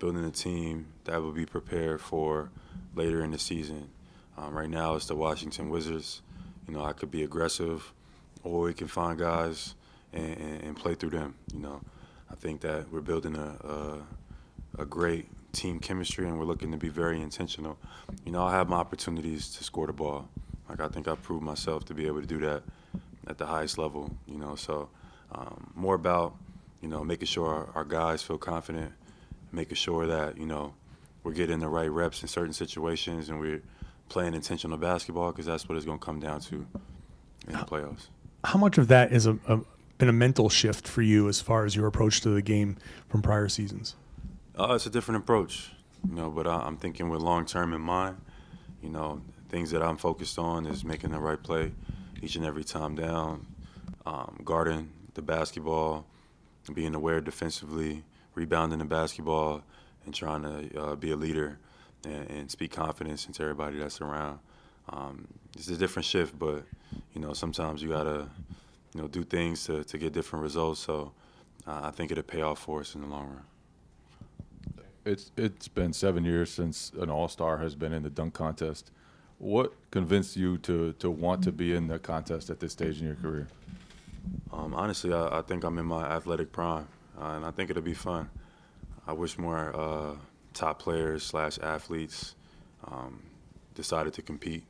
building a team that will be prepared for later in the season. Right now it's the Washington Wizards. You know, I could be aggressive, or we can find guys and play through them. You know, I think that we're building a great team chemistry, and we're looking to be very intentional. You know, I have my opportunities to score the ball. Like, I think I've proved myself to be able to do that at the highest level, you know. So more about, you know, making sure our guys feel confident, making sure that, you know, we're getting the right reps in certain situations and we're playing intentional basketball, because that's what it's going to come down to in the playoffs. How much of that is been a mental shift for you as far as your approach to the game from prior seasons? It's a different approach, you know, but I'm thinking with long-term in mind. You know, things that I'm focused on is making the right play each and every time down, guarding the basketball, being aware defensively, rebounding the basketball, and trying to be a leader and speak confidence into everybody that's around. It's a different shift, but, you know, sometimes you got to, you know, do things to get different results. So I think it'll pay off for us in the long run. It's been 7 years since an All-Star has been in the dunk contest. What convinced you to want to be in the contest at this stage in your career? Honestly, I think I'm in my athletic prime, and I think it'll be fun. I wish more top players / athletes decided to compete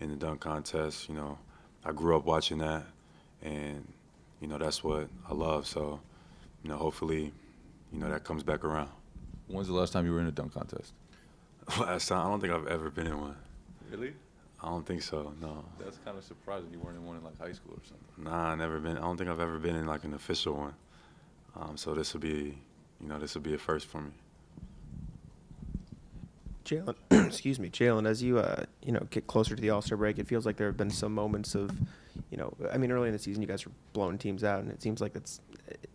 in the dunk contest. You know, I grew up watching that, and, you know, that's what I love. So, you know, hopefully, you know, that comes back around. When's the last time you were in a dunk contest? Last time? I don't think I've ever been in one. Really? I don't think so, no. That's kind of surprising. You weren't in one in, like, high school or something. Nah, never been. I don't think I've ever been in, like, an official one. So this will be, you know, this will be a first for me. Jaylen, excuse me, Jaylen, as you, you know, get closer to the All-Star break, it feels like there have been some moments of, you know, I mean, early in the season you guys were blowing teams out, and it seems like that's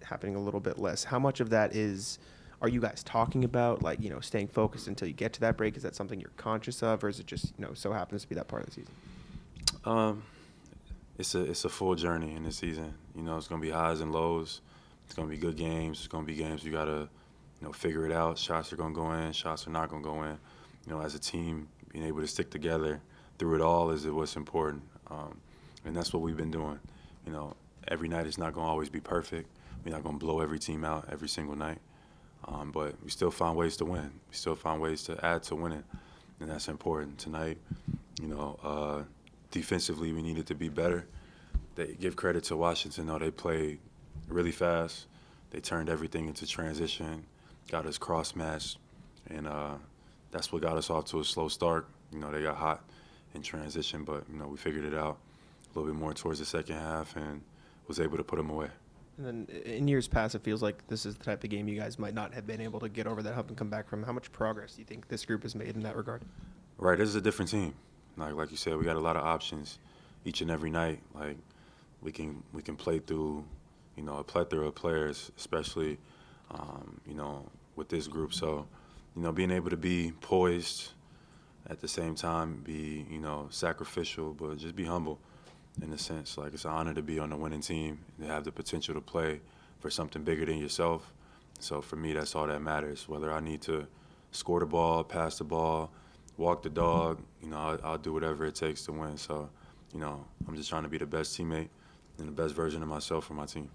happening a little bit less. How much of that are you guys talking about, like, you know, staying focused until you get to that break? Is that something you're conscious of, or is it just, you know, so happens to be that part of the season? It's a full journey in the season. You know, it's going to be highs and lows. It's going to be good games. It's going to be games you got to, you know, figure it out. Shots are going to go in. Shots are not going to go in. You know, as a team, being able to stick together through it all is what's important. And that's what we've been doing. You know, every night is not going to always be perfect. We're not going to blow every team out every single night. But we still find ways to win. We still find ways to add to winning, and that's important. Tonight, you know, defensively we needed to be better. They give credit to Washington, though. They played really fast. They turned everything into transition, got us cross-matched, and that's what got us off to a slow start. You know, they got hot in transition, but, you know, we figured it out a little bit more towards the second half and was able to put them away. And then in years past, it feels like this is the type of game you guys might not have been able to get over that hump and come back from. How much progress do you think this group has made in that regard? Right, this is a different team. Like you said, we got a lot of options each and every night. Like, we can play through, you know, a plethora of players, especially, you know, with this group. So, you know, being able to be poised at the same time, be, you know, sacrificial, but just be humble. In a sense, like, it's an honor to be on the winning team and to have the potential to play for something bigger than yourself. So for me, that's all that matters. Whether I need to score the ball, pass the ball, walk the dog, you know, I'll do whatever it takes to win. So, you know, I'm just trying to be the best teammate and the best version of myself for my team.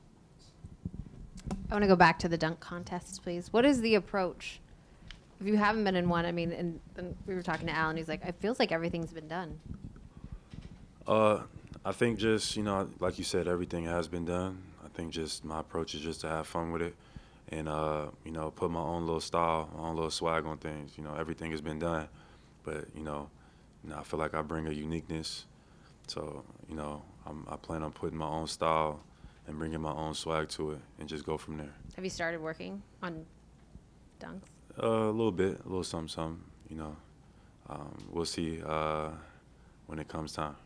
I want to go back to the dunk contests, please. What is the approach? If you haven't been in one, I mean, and we were talking to Alan, he's like, it feels like everything's been done. I think just, you know, like you said, everything has been done. I think just my approach is just to have fun with it and, you know, put my own little style, my own little swag on things. You know, everything has been done, but, you know, I feel like I bring a uniqueness. So, you know, I plan on putting my own style and bringing my own swag to it and just go from there. Have you started working on dunks? A little bit, a little something, you know. We'll see when it comes time.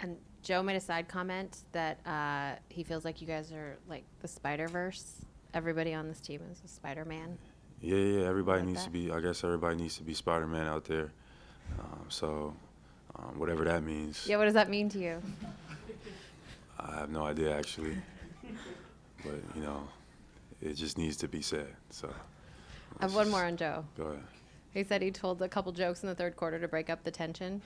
And Joe made a side comment that he feels like you guys are like the Spider-Verse. Everybody on this team is a Spider-Man. Yeah, everybody Like needs that? to be, I guess everybody needs to be Spider-Man out there. Whatever that means. Yeah, what does that mean to you? I have no idea, actually. But, you know, it just needs to be said. So I have one more on Joe. Go ahead. He said he told a couple jokes in the third quarter to break up the tension.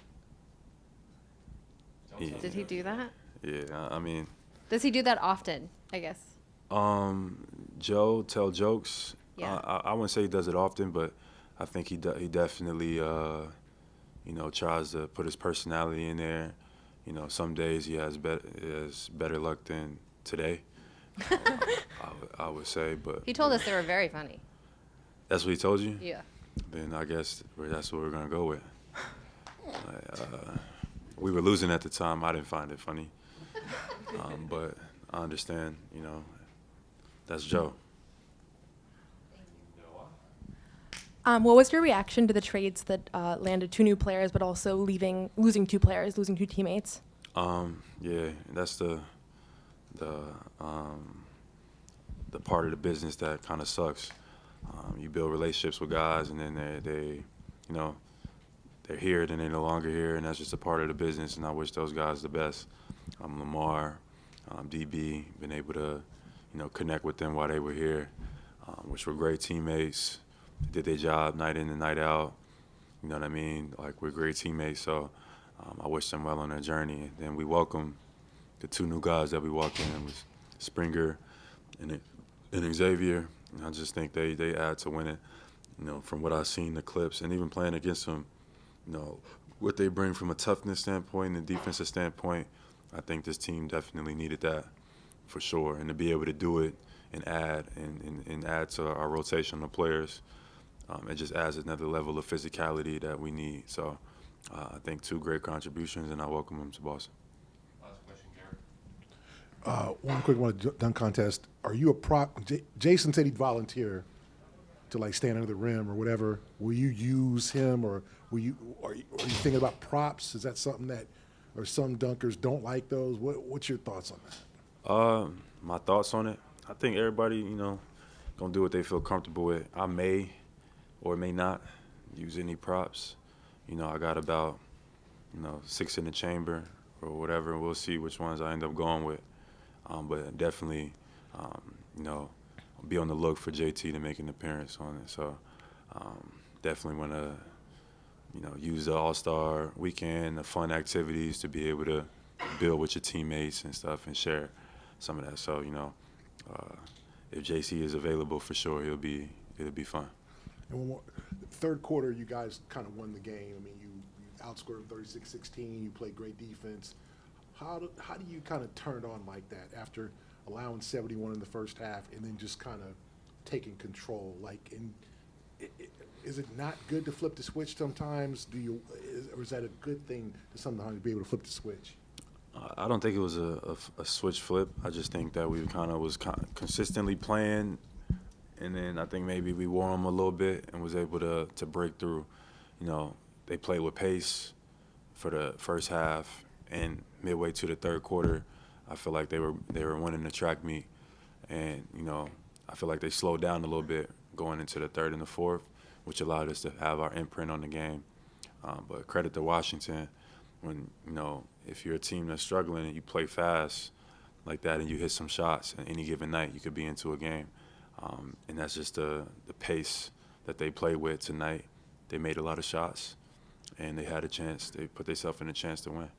Yeah. Did he do that? Yeah, I mean, Does he do that often, I guess? Joe tell jokes. Yeah. I wouldn't say he does it often, but I think he definitely, tries to put his personality in there. Some days he has better luck than today. I would say, but He told us they were very funny. that's what he told you. Yeah. Then I guess that's what we're gonna go with. We were losing at the time. I didn't find it funny, but I understand. That's Joe. What was your reaction to the trades that landed 2 new players, but also losing 2 players, losing 2 teammates? Yeah, that's the part of the business that kind of sucks. You build relationships with guys, and then they're here, then they're no longer here, and that's just a part of the business. And I wish those guys the best. Lamar, DB, been able to, connect with them while they were here, which were great teammates. They did their job night in and night out. You know what I mean? Like, we're great teammates, so I wish them well on their journey. And then we welcome the 2 new guys that we walked in. It was Springer and Xavier. And I just think they add to winning. From what I've seen, the clips, and even playing against them, what they bring from a toughness standpoint and a defensive standpoint, I think this team definitely needed that for sure. And to be able to do it and add and add to our rotation of players, it just adds another level of physicality that we need. So I think 2 great contributions, and I welcome them to Boston. Last question, Garrett. One quick one, dunk contest. Are you a prop? Jayson said he'd volunteer to stand under the rim or whatever. Will you use him, or are you thinking about props? Is that something that, or some dunkers don't like those? What's your thoughts on that? My thoughts on it, I think everybody, gonna do what they feel comfortable with. I may or may not use any props. I got about, 6 in the chamber or whatever, and we'll see which ones I end up going with. But definitely, be on the look for JT to make an appearance on it. So definitely want to, use the All-Star weekend, the fun activities to be able to build with your teammates and stuff and share some of that. So, if JC is available, for sure, it'll be fun. And one more. Third quarter, you guys kind of won the game. I mean, you outscored them 36-16. You played great defense. How do you kind of turn it on like that after allowing 71 in the first half and then just kind of taking control? Is it not good to flip the switch sometimes? Or is that a good thing to sometimes be able to flip the switch? I don't think it was a switch flip. I just think that we was consistently playing, and then I think maybe we wore them a little bit and was able to break through. They played with pace for the first half, and midway to the third quarter, I feel like they were winning the track meet, and I feel like they slowed down a little bit going into the third and the fourth, which allowed us to have our imprint on the game. But credit to Washington, when if you're a team that's struggling and you play fast like that and you hit some shots on any given night, you could be into a game. And that's just the pace that they played with tonight. They made a lot of shots, and they had a chance. They put themselves in a chance to win.